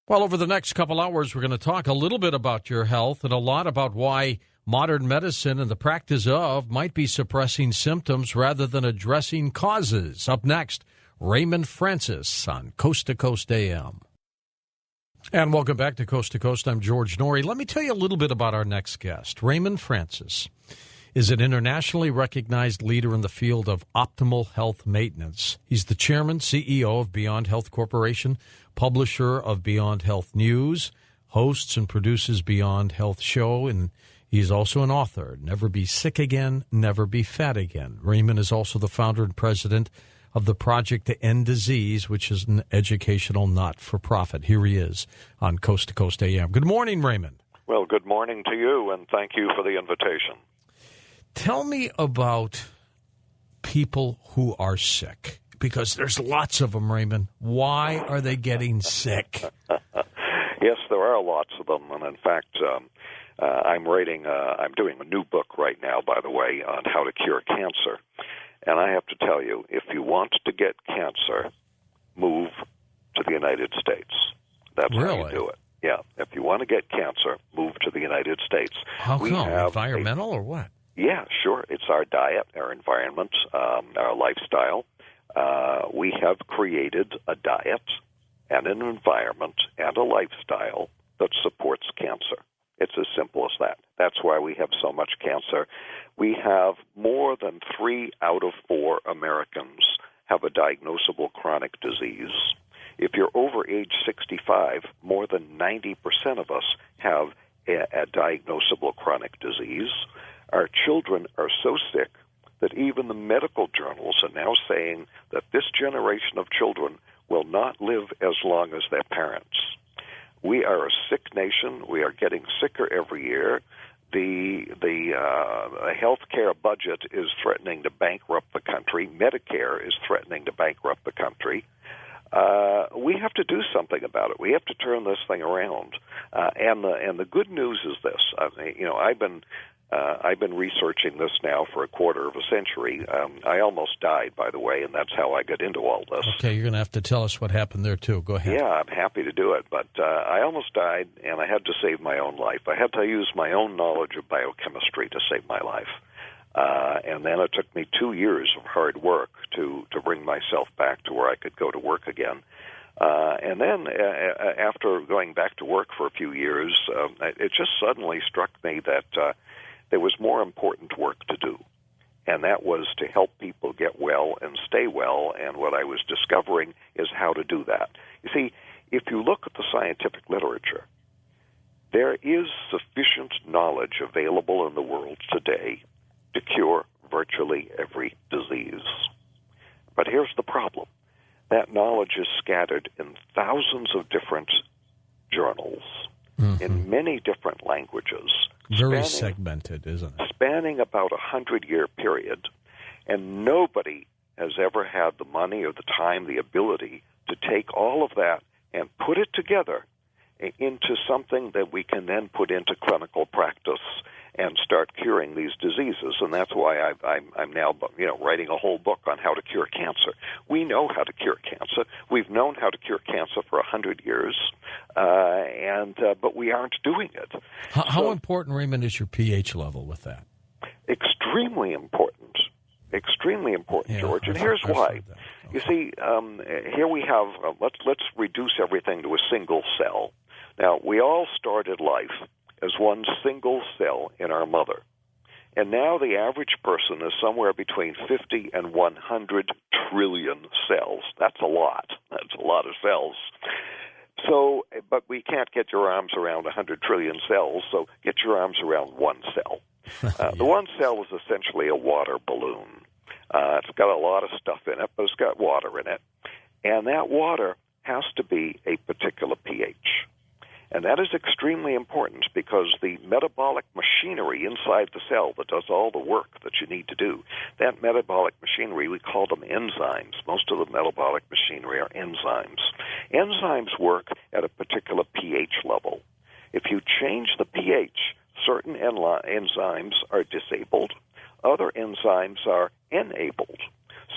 Well, over the next couple hours, we're going to talk a little bit about your health and a lot about why modern medicine and the practice of might be suppressing symptoms rather than addressing causes. Up next, Raymond Francis on Coast to Coast AM. And welcome back to Coast. I'm George Norrie. Let me tell you a little bit about our next guest. Raymond Francis is an internationally recognized leader in the field of optimal health maintenance. He's the chairman, CEO of Beyond Health Corporation, publisher of Beyond Health News, hosts and produces Beyond Health Show, and he's also an author, Never Be Sick Again, Never Be Fat Again. Raymond is also the founder and president of the Project to End Disease, which is an educational not-for-profit. Here he is on Coast to Coast AM. Good morning, Raymond. Well, good morning to you, and thank you for the invitation. Tell me about people who are sick, because there's lots of them, Raymond. Why are they getting sick? Yes, there are lots of them, and in fact, I'm doing a new book right now, by the way, on how to cure cancer. And I have to tell you, if you want to get cancer, move to the United States. That's really? How you do it. Yeah, if you want to get cancer, move to the United States. How come? Environmental or what? Yeah, sure. It's our diet, our environment, our lifestyle. We have created a diet and an environment and a lifestyle that supports cancer. It's as simple as that. That's why we have so much cancer. We have more than 3 out of 4 Americans have a diagnosable chronic disease. If you're over age 65, more than 90% of us have a diagnosable chronic disease. Our children are so sick that even the medical journals are now saying that this generation of children will not live as long as their parents. We are a sick nation. We are getting sicker every year. The health care budget is threatening to bankrupt the country. Medicare is threatening to bankrupt the country. We have to do something about it. We have to turn this thing around. And the good news is this. I've been researching this now for a quarter of a century. I almost died, by the way, and that's how I got into all this. Okay, you're going to have to tell us what happened there, too. Go ahead. Yeah, I'm happy to do it, but I almost died, and I had to save my own life. I had to use my own knowledge of biochemistry to save my life. And then it took me 2 years of hard work to bring myself back to where I could go to work again. And then after going back to work for a few years, it just suddenly struck me that there was more important work to do, and that was to help people get well and stay well, and what I was discovering is how to do that. You see, if you look at the scientific literature, there is sufficient knowledge available in the world today to cure virtually every disease. But here's the problem. That knowledge is scattered in thousands of different journals, in many different languages. Very segmented, isn't it? Spanning about a 100-year period, and nobody has ever had the money or the time, the ability to take all of that and put it together into something that we can then put into clinical practice and start curing these diseases. And that's why I'm now writing a whole book on how to cure cancer. We know how to cure cancer. We've known how to cure cancer for 100 years, but we aren't doing it. How important, Raymond, is your pH level with that? Extremely important. Extremely important, George. And here's why. You see, here we have, let's reduce everything to a single cell. Now, we all started life as one single cell in our mother. And now the average person is somewhere between 50 and 100 trillion cells. That's a lot. That's a lot of cells. So, but we can't get your arms around 100 trillion cells, so get your arms around one cell. The one cell is essentially a water balloon. It's got a lot of stuff in it, but it's got water in it. And that water has to be a particular pH. And that is extremely important because the metabolic machinery inside the cell that does all the work that you need to do, that metabolic machinery, we call them enzymes. Most of the metabolic machinery are enzymes. Enzymes work at a particular pH level. If you change the pH, certain enzymes are disabled, other enzymes are enabled.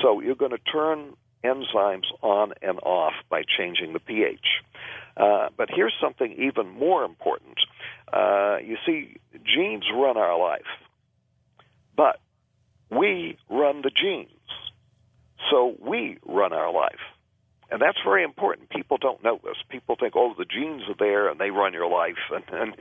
So you're going to turn enzymes on and off by changing the pH. But here's something even more important. You see, genes run our life, but we run the genes. So we run our life. And that's very important. People don't know this. People think, oh, the genes are there and they run your life. And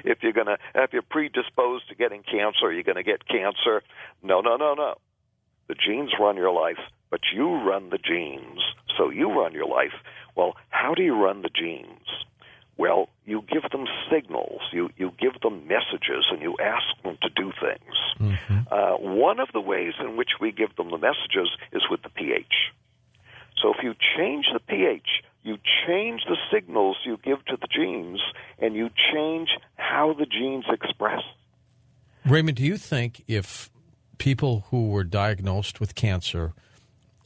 if you're predisposed to getting cancer, you're going to get cancer. No. The genes run your life, but you run the genes. So you run your life. Well, how do you run the genes? Well, you give them signals, you give them messages, and you ask them to do things. Mm-hmm. One of the ways in which we give them the messages is with the pH. So if you change the pH, you change the signals you give to the genes, and you change how the genes express. Raymond, do you think if people who were diagnosed with cancer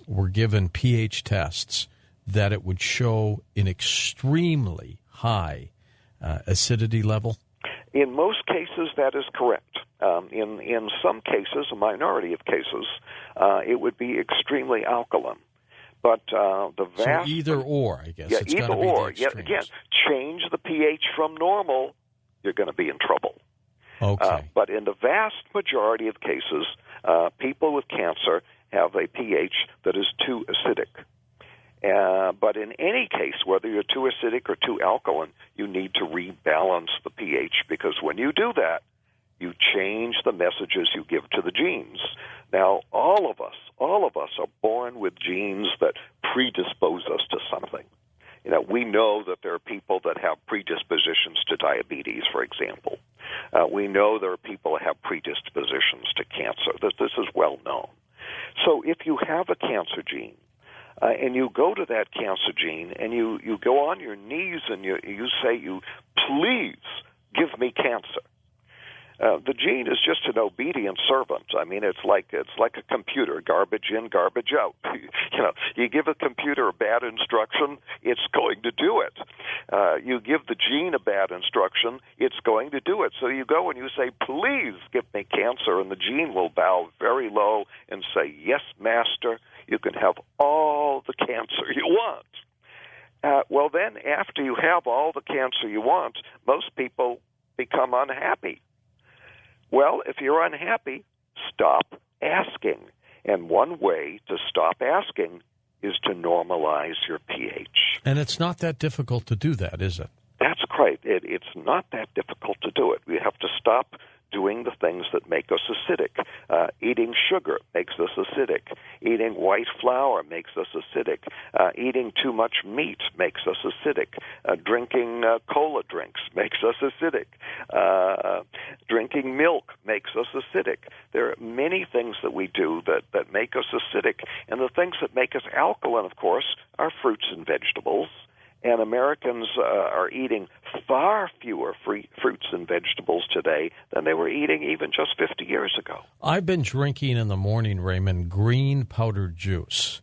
were given pH tests, that it would show an extremely high acidity level? In most cases, that is correct. In some cases, a minority of cases, it would be extremely alkaline. But the vast... So either or, I guess. Yeah, it's either or. Yeah, again, change the pH from normal, you're going to be in trouble. Okay. But in the vast majority of cases, people with cancer have a pH that is too acidic. But in any case, whether you're too acidic or too alkaline, you need to rebalance the pH, because when you do that, you change the messages you give to the genes. Now, all of us are born with genes that predispose us to something. We know that there are people that have predispositions to diabetes, for example. We know there are people that have predispositions to cancer. This is well known. So if you have a cancer gene, and you go to that cancer gene, and you go on your knees and you say, please give me cancer. The gene is just an obedient servant. I mean, it's like a computer, garbage in, garbage out. You give a computer a bad instruction, it's going to do it. You give the gene a bad instruction, it's going to do it. So you go and you say, please give me cancer, and the gene will bow very low and say, yes, master, you can have all the cancer you want. Well, then, after you have all the cancer you want, most people become unhappy. Well, if you're unhappy, stop asking. And one way to stop asking is to normalize your pH. And it's not that difficult to do that, is it? That's right. It's not that difficult to do it. We have to stop doing the things that make us acidic. Eating sugar makes us acidic. Eating white flour makes us acidic. Eating too much meat makes us acidic. Drinking cola drinks makes us acidic. Drinking milk makes us acidic. There are many things that we do that make us acidic. And the things that make us alkaline, of course, are fruits and vegetables. And Americans are eating far fewer fruits and vegetables today than they were eating even just 50 years ago. I've been drinking in the morning, Raymond, green powdered juice.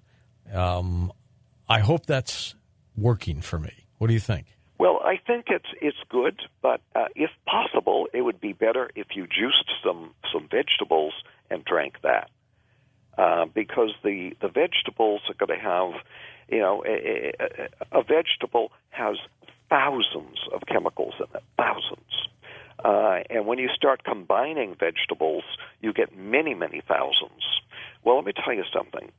I hope that's working for me. What do you think? Well, I think it's good, but if possible, it would be better if you juiced some vegetables and drank that. Because the vegetables are going to have... a vegetable has thousands of chemicals in it, thousands. And when you start combining vegetables, you get many, many thousands. Well, let me tell you something.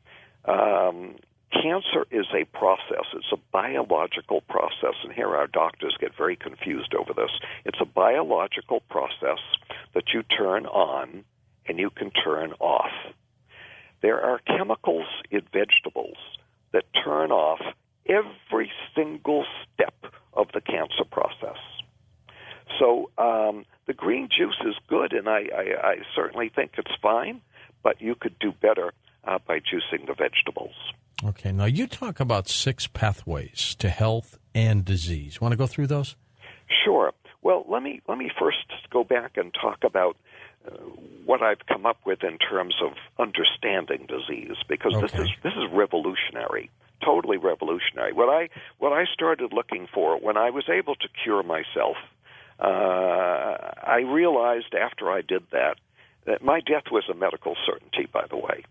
Cancer is a process. It's a biological process, and here our doctors get very confused over this. It's a biological process that you turn on and you can turn off. There are chemicals in vegetables that turn off every single step of the cancer process. So the green juice is good, and I certainly think it's fine, but you could do better by juicing the vegetables. Okay. Now, you talk about 6 pathways to health and disease. Want to go through those? Sure. Well, let me first go back and talk about what I've come up with in terms of understanding disease, because okay. this is revolutionary, totally revolutionary. What I started looking for when I was able to cure myself, I realized after I did that my death was a medical certainty. By the way,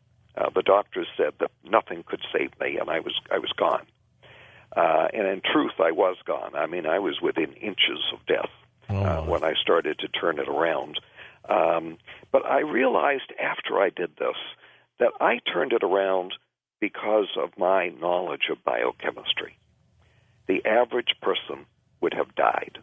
the doctors said that nothing could save me, and I was gone. And in truth, I was gone. I mean, I was within inches of death when I started to turn it around. But I realized after I did this that I turned it around because of my knowledge of biochemistry. The average person would have died.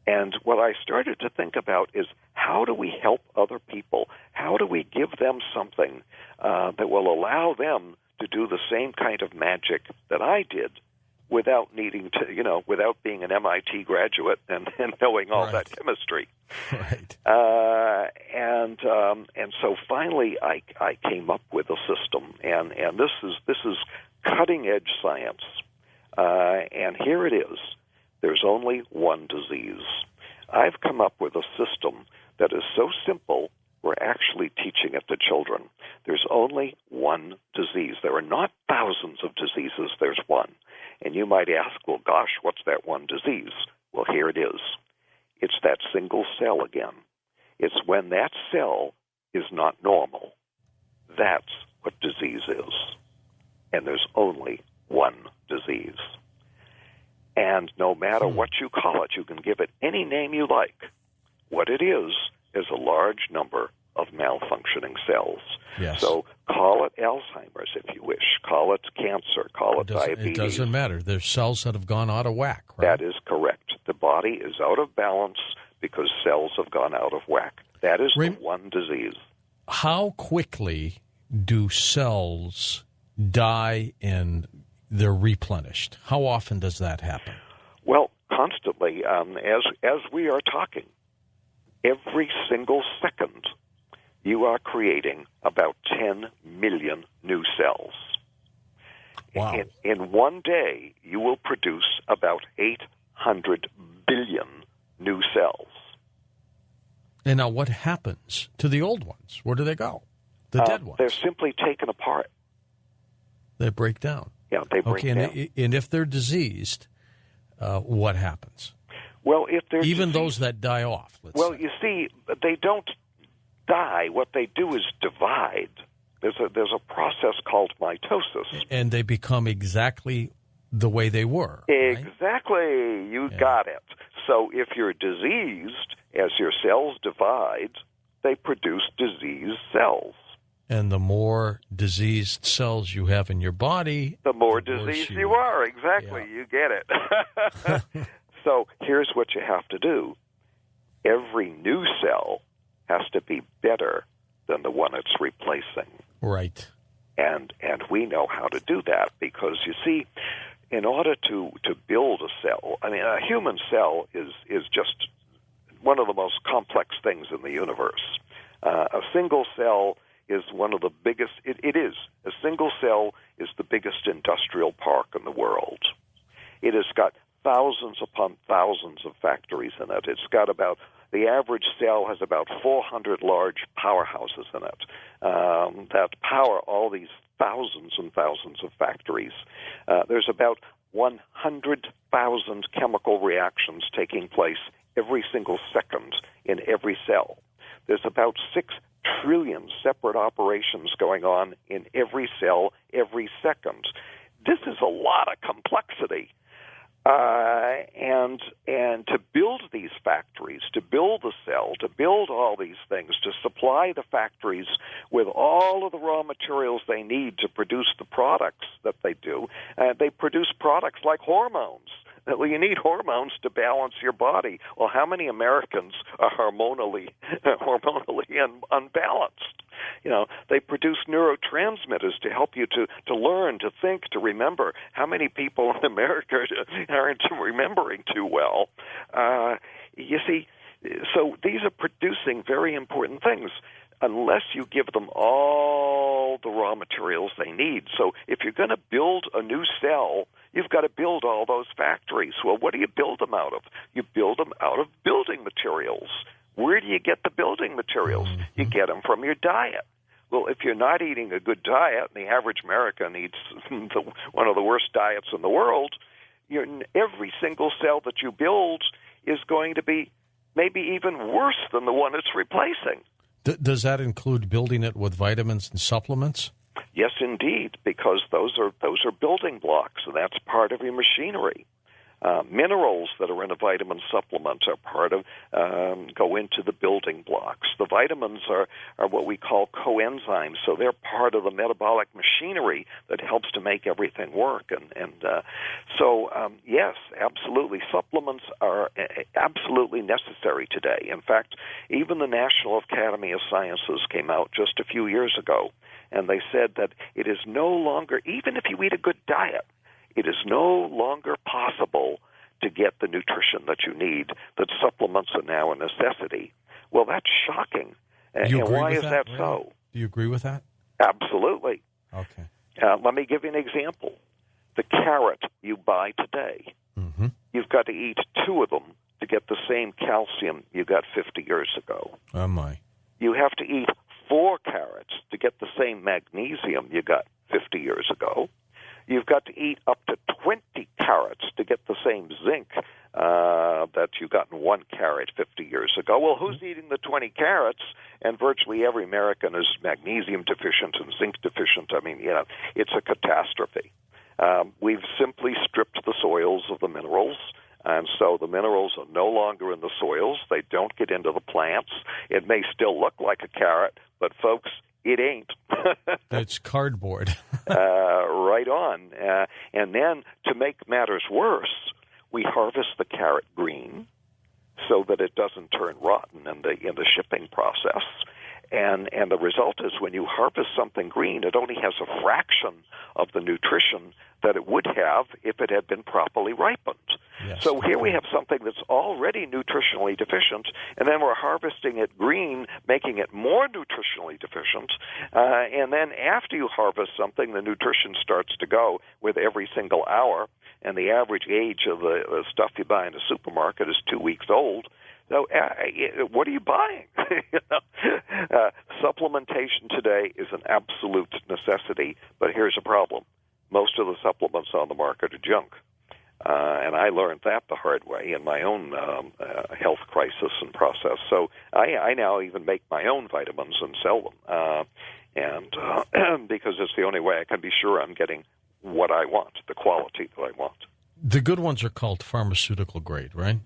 And what I started to think about is, how do we help other people? How do we give them something that will allow them to do the same kind of magic that I did without needing to, without being an MIT graduate and knowing all that chemistry. Right. And so finally I came up with a system, and this is cutting-edge science. And here it is. There's only one disease. I've come up with a system that is so simple, we're actually teaching it to children. There's only one disease. There are not thousands of diseases. There's one. And you might ask, well, gosh, what's that one disease? Well, here it is. It's that single cell again. It's when that cell is not normal. That's what disease is. And there's only one disease. And no matter what you call it, you can give it any name you like. What it is a large number of malfunctioning cells. Yes. So call it Alzheimer's if you wish. Call it cancer. Call it diabetes. It doesn't matter. There's cells that have gone out of whack, right? That is correct. The body is out of balance because cells have gone out of whack. That is the one disease. How quickly do cells die and they're replenished? How often does that happen? Well, constantly. As we are talking, every single second, you are creating about 10 million new cells. Wow. In one day, you will produce about 800 billion new cells. And now what happens to the old ones? Where do they go? The dead ones? They're simply taken apart. They break down. Yeah, they break down. And if they're diseased, what happens? Well, if they're even diseased, those that die off. Let's say. You see, they don't die. What they do is divide. There's a process called mitosis, and they become exactly the way they were. Exactly, right? You got it. So if you're diseased, as your cells divide, they produce diseased cells. And the more diseased cells you have in your body, the more diseased you are. Exactly, You get it. So here's what you have to do. Every new cell has to be better than the one it's replacing. Right. And we know how to do that because, you see, in order to build a cell, I mean, a human cell is just one of the most complex things in the universe. A single cell is one of the biggest, it is. A single cell is the biggest industrial park in the world. It has got thousands upon thousands of factories in it. It's got the average cell has about 400 large powerhouses in it that power all these thousands and thousands of factories. There's about 100,000 chemical reactions taking place every single second in every cell. There's about 6 trillion separate operations going on in every cell every second. This is a lot of complexity. And to build these factories, to build the cell, to build all these things, to supply the factories with all of the raw materials they need to produce the products that they do, they produce products like hormones. Well, you need hormones to balance your body. Well, how many Americans are hormonally unbalanced? They produce neurotransmitters to help you to learn, to think, to remember. How many people in America aren't remembering too well? You see, so these are producing very important things unless you give them all the raw materials they need. So if you're going to build a new cell, you've got to build all those factories. Well, what do you build them out of? You build them out of building materials. Where do you get the building materials? You get them from your diet. Well, if you're not eating a good diet, and the average American eats one of the worst diets in the world, every single cell that you build is going to be maybe even worse than the one it's replacing. Does that include building it with vitamins and supplements? Yes, indeed, because those are building blocks, and that's part of your machinery. Minerals that are in a vitamin supplement are part of, go into the building blocks. The vitamins are what we call coenzymes, so they're part of the metabolic machinery that helps to make everything work. Yes, absolutely, supplements are absolutely necessary today. In fact, even the National Academy of Sciences came out just a few years ago, and they said that it is no longer, even if you eat a good diet, it is no longer possible to get the nutrition that you need, that supplements are now a necessity. Well, that's shocking. And why is that so? Do you agree with that? Absolutely. Okay. Let me give you an example. The carrot you buy today, you've got to eat 2 of them to get the same calcium you got 50 years ago. Oh, my. You have to eat 4 carrots to get the same magnesium you got 50 years ago. You've got to eat up to 20 carrots to get the same zinc that you got in 1 carrot 50 years ago. Well, who's eating the 20 carrots? And virtually every American is magnesium deficient and zinc deficient. I mean, it's a catastrophe. We've simply stripped the soils of the minerals, and so the minerals are no longer in the soils. They don't get into the plants. It may still look like a carrot, but folks, it ain't. It's cardboard. Right on. And then, to make matters worse, we harvest the carrot green so that it doesn't turn rotten in the shipping process. And the result is when you harvest something green, it only has a fraction of the nutrition that it would have if it had been properly ripened. Yes. So here we have something that's already nutritionally deficient, and then we're harvesting it green, making it more nutritionally deficient. And then after you harvest something, the nutrition starts to go with every single hour, and the average age of the stuff you buy in a supermarket is 2 weeks old. So what are you buying? Supplementation today is an absolute necessity, but here's a problem. Most of the supplements on the market are junk. And I learned that the hard way in my own health crisis and process. So I now even make my own vitamins and sell them, because it's the only way I can be sure I'm getting what I want, the quality that I want. The good ones are called pharmaceutical grade, right?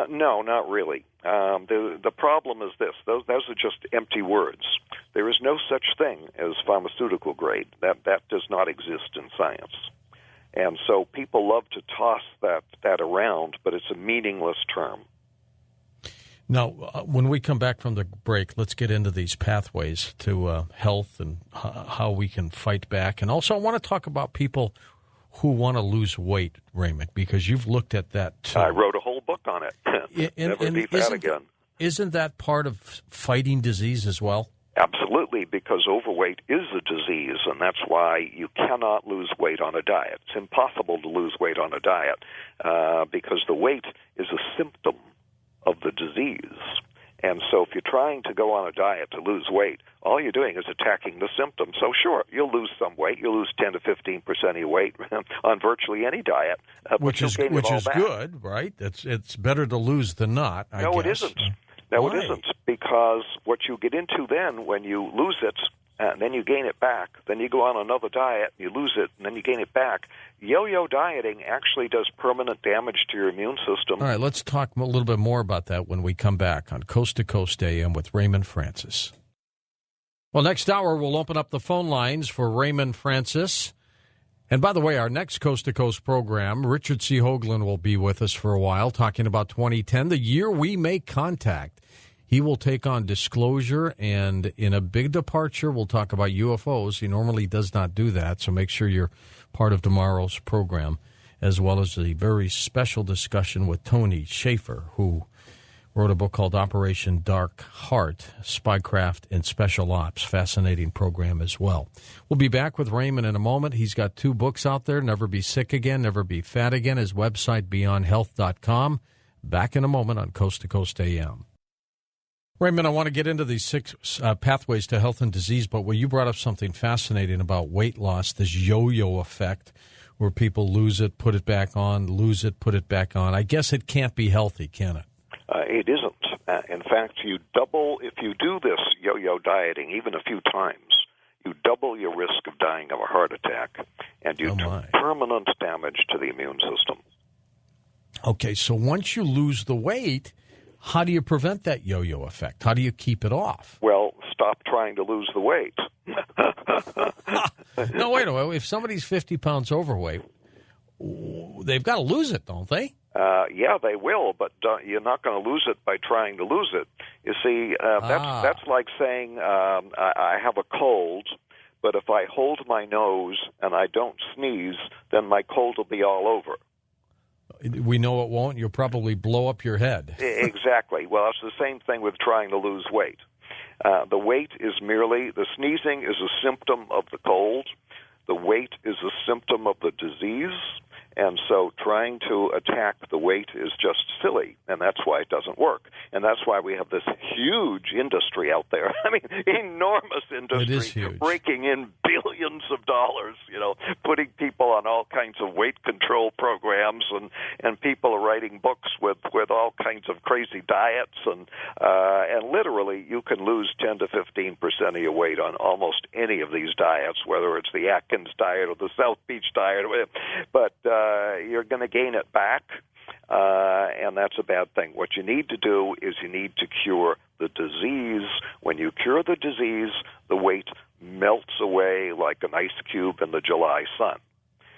No, not really. The problem is this. Those are just empty words. There is no such thing as pharmaceutical grade. That does not exist in science. And so people love to toss that around, but it's a meaningless term. Now, when we come back from the break, let's get into these pathways to health and how we can fight back. And also I want to talk about people who want to lose weight, Raymond, because you've looked at that too. I wrote a whole book on it. Never be fat again. Isn't that part of fighting disease as well? Absolutely, because overweight is a disease, and that's why you cannot lose weight on a diet. It's impossible to lose weight on a diet because the weight is a symptom of the disease. And so if you're trying to go on a diet to lose weight, all you're doing is attacking the symptoms. So sure, you'll lose some weight. You'll lose 10 to 15% of your weight on virtually any diet. Which is good, right? It's better to lose than not, I guess. No, it isn't. No, Why? it isn't, because what you get into then when you lose it, and then you gain it back, then you go on another diet, you lose it, and then you gain it back. Yo-yo dieting actually does permanent damage to your immune system. All right, let's talk a little bit more about that when we come back on Coast to Coast AM with Raymond Francis. Well, next hour we'll open up the phone lines for Raymond Francis. And by the way, our next Coast to Coast program, Richard C. Hoagland will be with us for a while, talking about 2010, the year we make contact. He will take on disclosure, and in a big departure, we'll talk about UFOs. He normally does not do that, so make sure you're part of tomorrow's program, as well as a very special discussion with Tony Schaefer, who wrote a book called Operation Dark Heart, Spycraft and Special Ops. Fascinating program as well. We'll be back with Raymond in a moment. He's got 2 books out there, Never Be Sick Again, Never Be Fat Again, his website, beyondhealth.com. Back in a moment on Coast to Coast AM. Raymond, I want to get into these 6 pathways to health and disease, but you brought up something fascinating about weight loss, this yo-yo effect, where people lose it, put it back on, lose it, put it back on. I guess it can't be healthy, can it? It isn't. In fact, if you do this yo-yo dieting even a few times, you double your risk of dying of a heart attack, and you do permanent damage to the immune system. Okay, so once you lose the weight, how do you prevent that yo-yo effect? How do you keep it off? Well, stop trying to lose the weight. No, wait a minute. If somebody's 50 pounds overweight, they've got to lose it, don't they? Yeah, they will, but you're not going to lose it by trying to lose it. You see, that's like saying I have a cold, but if I hold my nose and I don't sneeze, then my cold will be all over. We know it won't. You'll probably blow up your head. Exactly. Well, it's the same thing with trying to lose weight. The sneezing is a symptom of the cold. The weight is a symptom of the disease. And so trying to attack the weight is just silly, and that's why it doesn't work. And that's why we have this huge industry out there. I mean, enormous industry. It is huge. Raking in billions of dollars, putting people on all kinds of weight control programs, and people are writing books with all kinds of crazy diets, and literally you can lose 10 to 15% of your weight on almost any of these diets, whether it's the Atkins diet or the South Beach diet, but you're going to gain it back, and that's a bad thing. What you need to do is you need to cure the disease. When you cure the disease, the weight melts away like an ice cube in the July sun.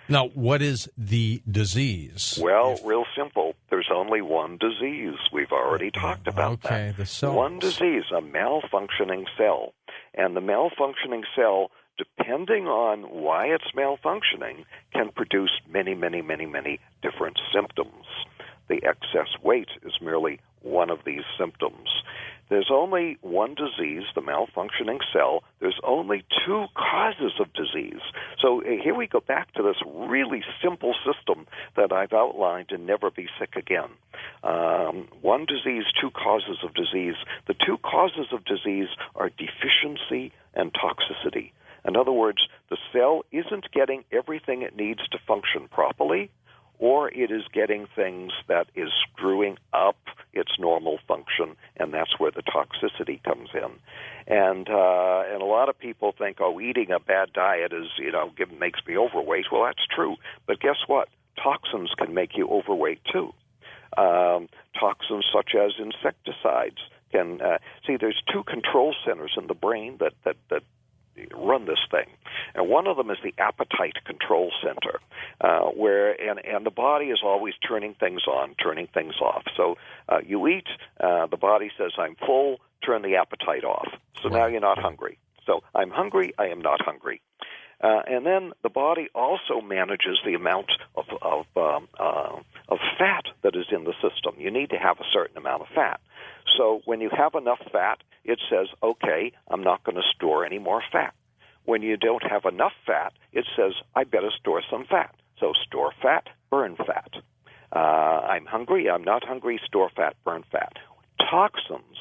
Now, what is the disease? Well, real simple. There's only one disease. We've already talked about that. Okay, the cells. One disease, a malfunctioning cell. And the malfunctioning cell, depending on why it's malfunctioning, can produce many, many, many, many different symptoms. The excess weight is merely one of these symptoms. There's only one disease, the malfunctioning cell. There's only two causes of disease. So here we go back to this really simple system that I've outlined in Never Be Sick Again. One disease, two causes of disease. The two causes of disease are deficiency and toxicity. In other words, the cell isn't getting everything it needs to function properly, or it is getting things that is screwing up its normal function, and that's where the toxicity comes in. And a lot of people think, eating a bad diet makes me overweight. Well, that's true, but guess what? Toxins can make you overweight too. Toxins such as insecticides can there's two control centers in the brain that run this thing, and one of them is the appetite control center, where the body is always turning things on, turning things off. So you eat, the body says, "I'm full," turn the appetite off. So now you're not hungry. So I'm hungry, I am not hungry. And then the body also manages the amount of fat that is in the system. You need to have a certain amount of fat. So when you have enough fat, it says, okay, I'm not going to store any more fat. When you don't have enough fat, it says, I better store some fat. So store fat, burn fat. I'm hungry, I'm not hungry, store fat, burn fat. Toxins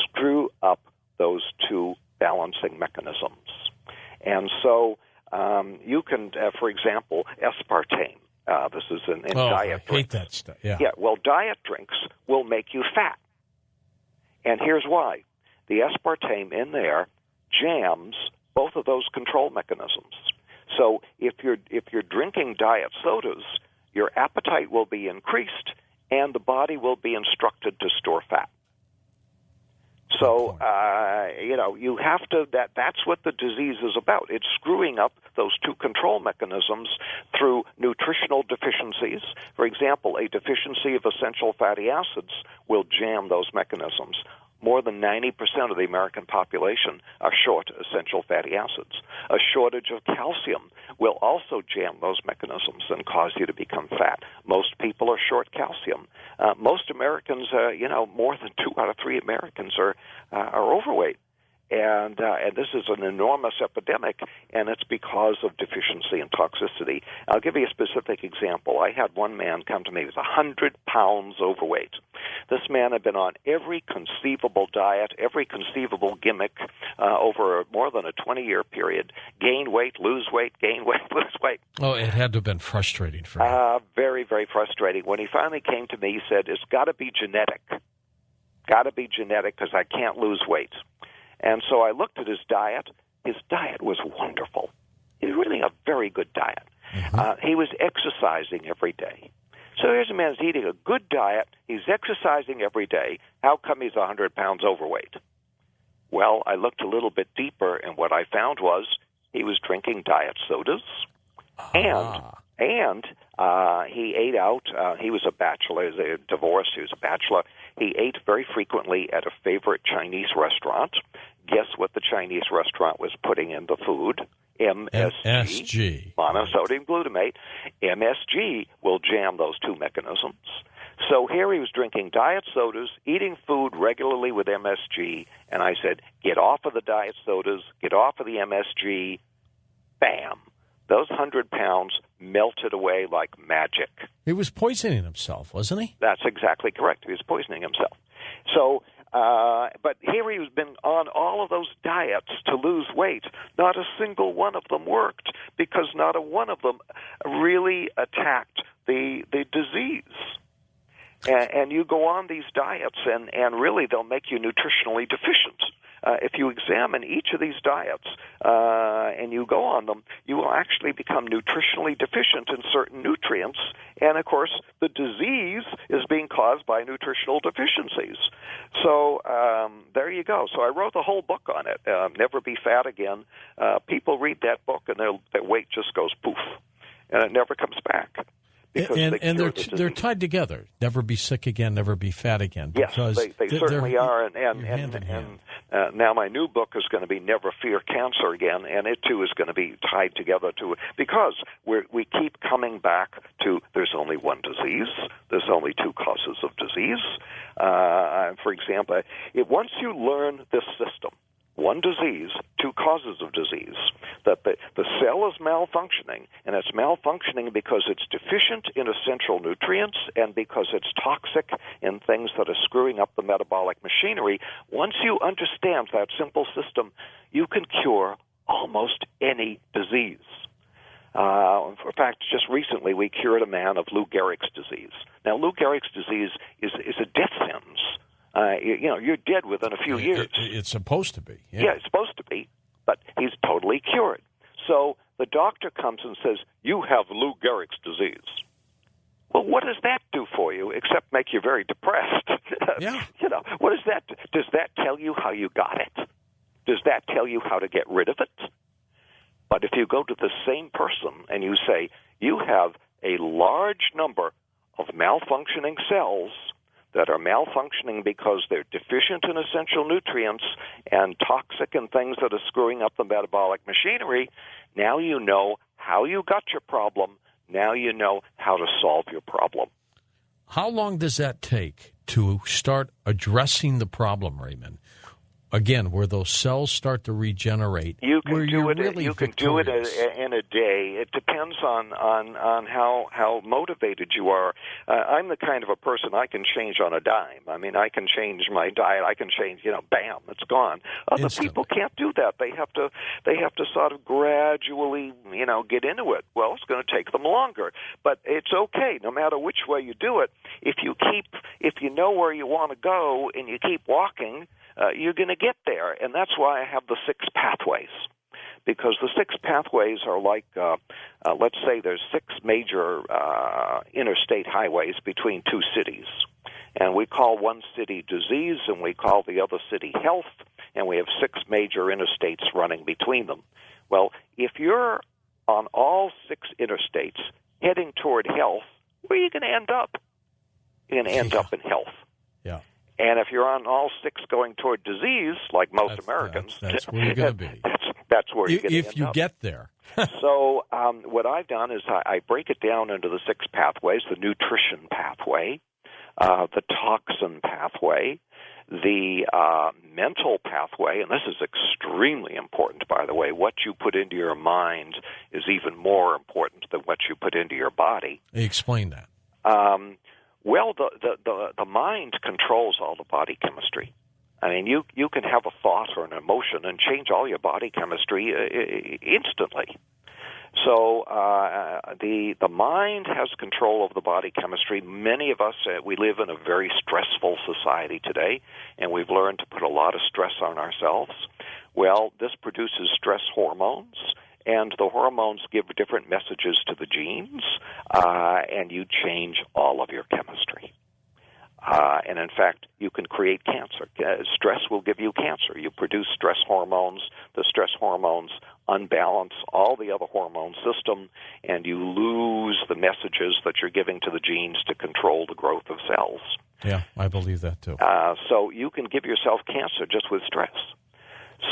screw up those two balancing mechanisms. And so you can, for example, aspartame. This is in diet drinks. I hate that stuff. Yeah. Well, diet drinks will make you fat. And here's why. The aspartame in there jams both of those control mechanisms. So if you're drinking diet sodas, your appetite will be increased and the body will be instructed to store fat. So, you have to, that's what the disease is about. It's screwing up those two control mechanisms through nutritional deficiencies. For example, a deficiency of essential fatty acids will jam those mechanisms. More than 90% of the American population are short essential fatty acids. A shortage of calcium will also jam those mechanisms and cause you to become fat. Most people are short calcium. Most Americans, more than 2 out of 3 Americans are overweight. And this is an enormous epidemic, and it's because of deficiency and toxicity. I'll give you a specific example. I had one man come to me who was 100 pounds overweight. This man had been on every conceivable diet, every conceivable gimmick over more than a 20-year period. Gain weight, lose weight, gain weight, lose weight. Oh, it had to have been frustrating for him. Very, very frustrating. When he finally came to me, he said, it's got to be genetic. Got to be genetic because I can't lose weight. And so I looked at his diet, his diet was wonderful. It was really a very good diet. He was exercising every day. So here's a man who's eating a good diet. He's exercising every day. How come he's 100 pounds overweight? Well, I looked a little bit deeper, and what I found was he was drinking diet sodas, and he ate out. He was a bachelor. He was divorced. He was a bachelor. He ate very frequently at a favorite Chinese restaurant. Guess what the Chinese restaurant was putting in the food? MSG, monosodium glutamate. MSG will jam those two mechanisms. So here he was drinking diet sodas, eating food regularly with MSG, and I said, get off of the diet sodas, get off of the MSG. Bam. Those 100 pounds melted away like magic. He was poisoning himself, wasn't he? That's exactly correct. He was poisoning himself. So, but here he's been on all of those diets to lose weight. Not a single one of them worked because not a one of them really attacked the disease. And you go on these diets, and really they'll make you nutritionally deficient. If you examine each of these diets and you go on them, you will actually become nutritionally deficient in certain nutrients. And, of course, the disease is being caused by nutritional deficiencies. So there you go. So I wrote the whole book on it, Never Be Fat Again. People read that book, and their weight just goes poof, and it never comes back. And they're tied together. Never be sick again, never be fat again. Yes, they certainly are. And now my new book is going to be Never Fear Cancer Again, and it too is going to be tied together to it because we keep coming back to there's only one disease, there's only two causes of disease. For example, once you learn this system, one disease, two causes of disease, that the cell is malfunctioning, and it's malfunctioning because it's deficient in essential nutrients and because it's toxic in things that are screwing up the metabolic machinery. Once you understand that simple system, you can cure almost any disease. In fact, just recently we cured a man of Lou Gehrig's disease. Now, Lou Gehrig's disease is a death sentence. You're dead within a few years. It's supposed to be. Yeah, it's supposed to be, but he's totally cured. So the doctor comes and says, you have Lou Gehrig's disease. Well, what does that do for you except make you very depressed? Yeah. What does that do? Does that tell you how you got it? Does that tell you how to get rid of it? But if you go to the same person and you say, you have a large number of malfunctioning cells that are malfunctioning because they're deficient in essential nutrients and toxic in things that are screwing up the metabolic machinery, now you know how you got your problem. Now you know how to solve your problem. How long does that take to start addressing the problem, Raymond? Again, where those cells start to regenerate. You can do it. Really you can do it in a day. It depends on how motivated you are. I'm the kind of a person I can change on a dime. I mean, I can change my diet. I can change. Bam, it's gone. Other Instantly. people can't do that. They have to sort of gradually, get into it. Well, it's going to take them longer, but it's okay. No matter which way you do it, if you know where you want to go and you keep walking, you're going to get there, and that's why I have the 6 pathways, because the 6 pathways are like, let's say there's 6 major interstate highways between 2 cities, and we call one city disease, and we call the other city health, and we have 6 major interstates running between them. Well, if you're on all 6 interstates heading toward health, where are you going to end up? You're going to end up in health. Yeah. And if you're on all 6 going toward disease, like most Americans, that's where you're going to be. That's where you're going to end up. If you get there. So what I've done is I break it down into the 6 pathways: the nutrition pathway, the toxin pathway, the mental pathway, and this is extremely important, by the way. What you put into your mind is even more important than what you put into your body. Explain that. Well, the mind controls all the body chemistry. I mean, you can have a thought or an emotion and change all your body chemistry instantly. So the mind has control of the body chemistry. Many of us, we live in a very stressful society today, and we've learned to put a lot of stress on ourselves. Well, this produces stress hormones, and the hormones give different messages to the genes, and you change all of your chemistry. And in fact, you can create cancer. Stress will give you cancer. You produce stress hormones. The stress hormones unbalance all the other hormone system, and you lose the messages that you're giving to the genes to control the growth of cells. Yeah, I believe that too. So you can give yourself cancer just with stress.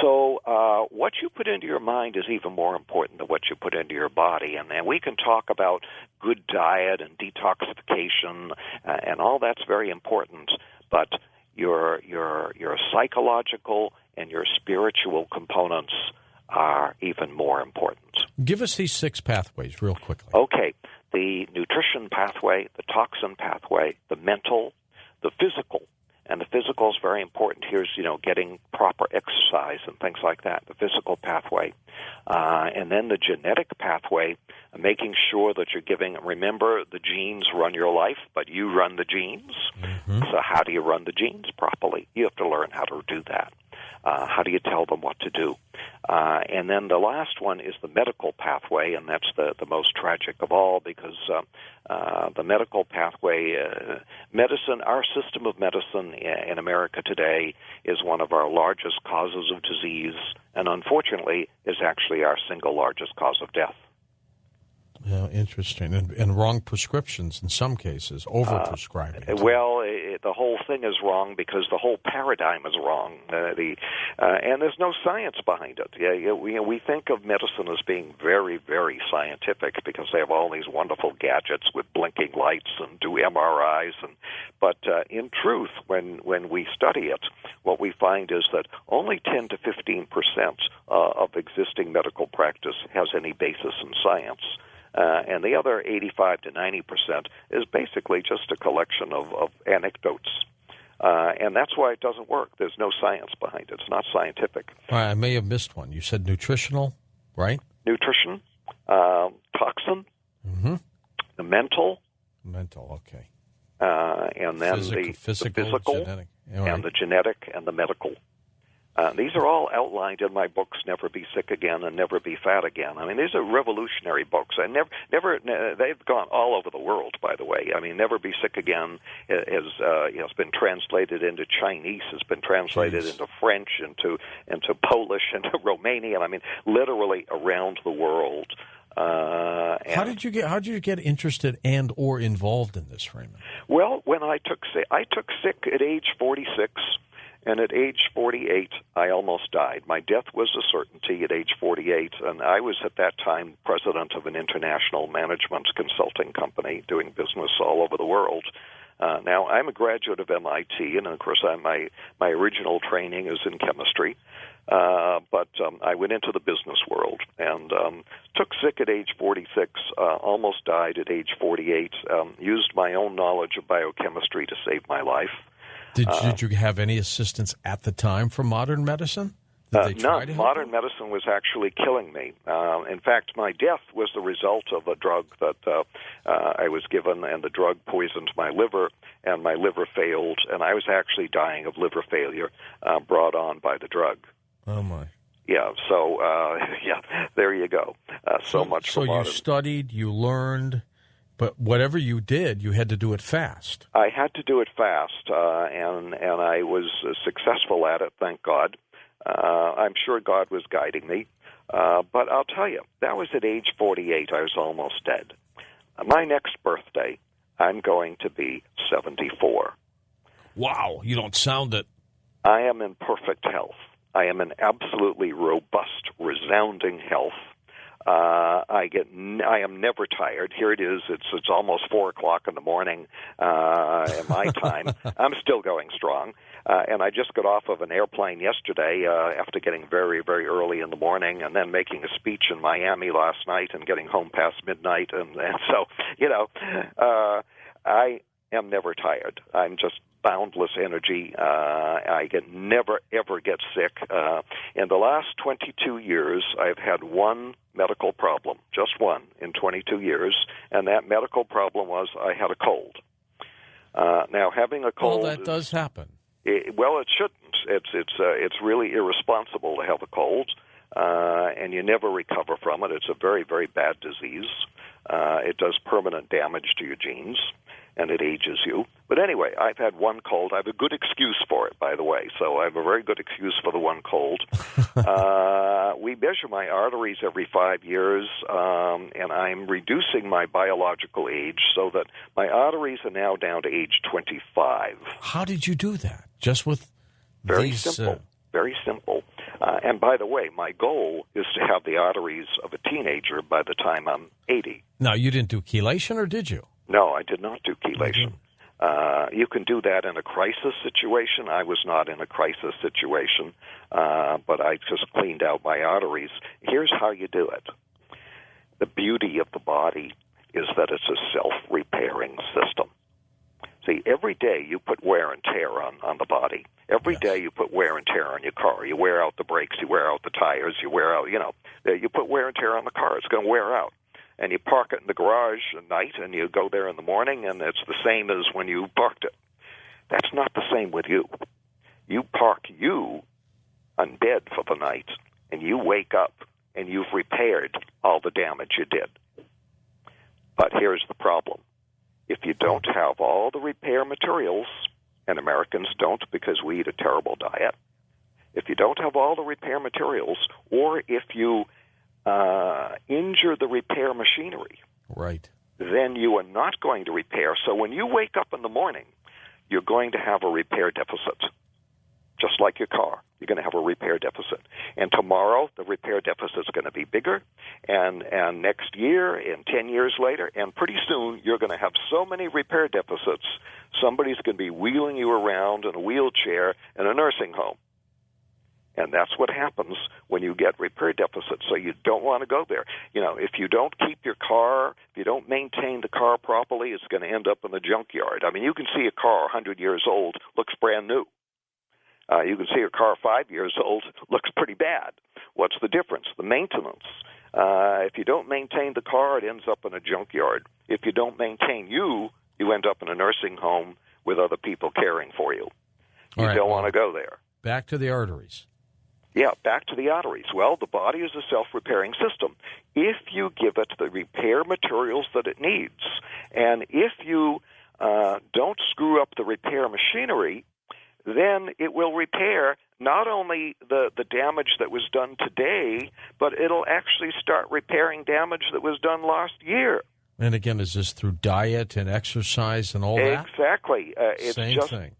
So what you put into your mind is even more important than what you put into your body. And we can talk about good diet and detoxification, and all that's very important. But your psychological and your spiritual components are even more important. Give us these 6 pathways real quickly. Okay. The nutrition pathway, the toxin pathway, the mental, the physical. And the physical is very important. Here's, getting proper exercise and things like that, the physical pathway. And then the genetic pathway, making sure that you're giving, remember, the genes run your life, but you run the genes. Mm-hmm. So how do you run the genes properly? You have to learn how to do that. How do you tell them what to do? And then the last one is the medical pathway, and that's the most tragic of all, because the medical pathway, medicine, our system of medicine in America today is one of our largest causes of disease, and unfortunately is actually our single largest cause of death. Yeah, interesting. And wrong prescriptions in some cases, overprescribing. The whole thing is wrong because the whole paradigm is wrong. And there's no science behind it. We think of medicine as being very, very scientific because they have all these wonderful gadgets with blinking lights and do MRIs. But in truth, when we study it, what we find is that only 10 to 15% of existing medical practice has any basis in science. And the other 85 to 90% is basically just a collection of anecdotes. And that's why it doesn't work. There's no science behind it. It's not scientific. All right, I may have missed one. You said nutritional, right? Nutrition, toxin, mm-hmm. the mental. Mental, okay. And then the physical, genetic. Right. And the genetic, and the medical. These are all outlined in my books, Never Be Sick Again and Never Be Fat Again. I mean, these are revolutionary books. They've gone all over the world, by the way. I mean, Never Be Sick Again has been translated into Chinese, has been translated into French, into Polish, into Romanian. I mean, literally around the world. How did you get interested and or involved in this, Raymond? Well, when I took sick at age 46. And at age 48, I almost died. My death was a certainty at age 48, and I was at that time president of an international management consulting company doing business all over the world. Now, I'm a graduate of MIT, and of course, my original training is in chemistry. But I went into the business world and took sick at age 46, almost died at age 48, used my own knowledge of biochemistry to save my life. Did you have any assistance at the time from modern medicine? No, modern medicine was actually killing me. In fact, my death was the result of a drug that I was given, and the drug poisoned my liver, and my liver failed, and I was actually dying of liver failure brought on by the drug. Oh, my. Yeah, so, there you go. So much for modern. So you studied, you learned. But whatever you did, you had to do it fast. I had to do it fast, and I was successful at it, thank God. I'm sure God was guiding me. But I'll tell you, that was at age 48. I was almost dead. My next birthday, I'm going to be 74. Wow, you don't sound it. I am in perfect health. I am in absolutely robust, resounding health. I am never tired. Here it is. It's almost 4:00 in the morning in my time. I'm still going strong. And I just got off of an airplane yesterday after getting very, very early in the morning, and then making a speech in Miami last night and getting home past midnight. And so, I am never tired. I'm just boundless energy. I never, ever get sick. In the last 22 years, I've had one medical problem, just one in 22 years, and that medical problem was I had a cold. Now, having a cold... Well, that does happen. It shouldn't. It's really irresponsible to have a cold, and you never recover from it. It's a very, very bad disease. It does permanent damage to your genes, and it ages you. But anyway, I've had one cold. I have a good excuse for it, by the way. So I have a very good excuse for the one cold. We measure my arteries every 5 years, and I'm reducing my biological age so that my arteries are now down to age 25. How did you do that? Just with Very simple. Very simple. And by the way, my goal is to have the arteries of a teenager by the time I'm 80. Now, you didn't do chelation, or did you? No, I did not do chelation. You can do that in a crisis situation. I was not in a crisis situation, but I just cleaned out my arteries. Here's how you do it. The beauty of the body is that it's a self-repairing system. See, every day you put wear and tear on the body. Every day you put wear and tear on your car. You wear out the brakes, you wear out the tires, you wear out, you put wear and tear on the car. It's going to wear out. And you park it in the garage at night, and you go there in the morning, and it's the same as when you parked it. That's not the same with you. You park you on bed for the night, and you wake up, and you've repaired all the damage you did. But here's the problem. If you don't have all the repair materials, and Americans don't because we eat a terrible diet, if you don't have all the repair materials, or if you injure the repair machinery, right, then you are not going to repair. So when you wake up in the morning, you're going to have a repair deficit, just like your car. You're going to have a repair deficit. And tomorrow, the repair deficit is going to be bigger, and next year, and 10 years later, and pretty soon, you're going to have so many repair deficits, somebody's going to be wheeling you around in a wheelchair in a nursing home. And that's what happens when you get repair deficits. So you don't want to go there. If you don't keep your car, if you don't maintain the car properly, it's going to end up in the junkyard. I mean, you can see a car 100 years old, looks brand new. You can see a car 5 years old, looks pretty bad. What's the difference? The maintenance. If you don't maintain the car, it ends up in a junkyard. If you don't maintain you end up in a nursing home with other people caring for you. You don't want to go there. Back to the arteries. Yeah, back to the arteries. Well, the body is a self-repairing system. If you give it the repair materials that it needs, and if you don't screw up the repair machinery, then it will repair not only the damage that was done today, but it'll actually start repairing damage that was done last year. And again, is this through diet and exercise and all that? Exactly. It's Same just thing.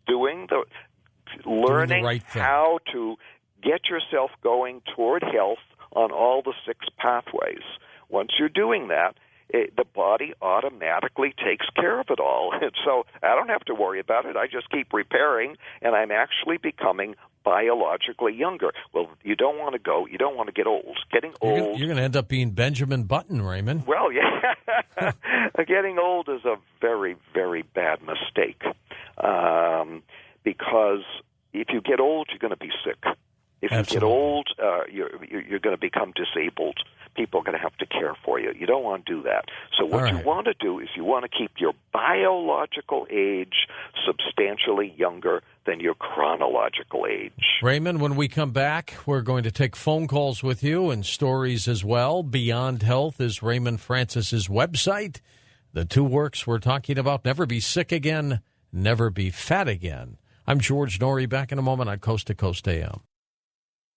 learning the right thing. how to get yourself going toward health on all the 6 pathways. Once you're doing that, the body automatically takes care of it all. And so I don't have to worry about it. I just keep repairing, and I'm actually becoming biologically younger. Well, you don't want to get old. Getting old... You're going to end up being Benjamin Button, Raymond. Well, yeah. Getting old is a very, very bad mistake. Because if you get old, you're going to be sick. If you get old, you're going to become disabled. People are going to have to care for you. You don't want to do that. So what you want to do is you want to keep your biological age substantially younger than your chronological age. Raymond, when we come back, we're going to take phone calls with you and stories as well. Beyond Health is Raymond Francis's website. The 2 works we're talking about: Never Be Sick Again, Never Be Fat Again. I'm George Norrie, back in a moment on Coast to Coast AM.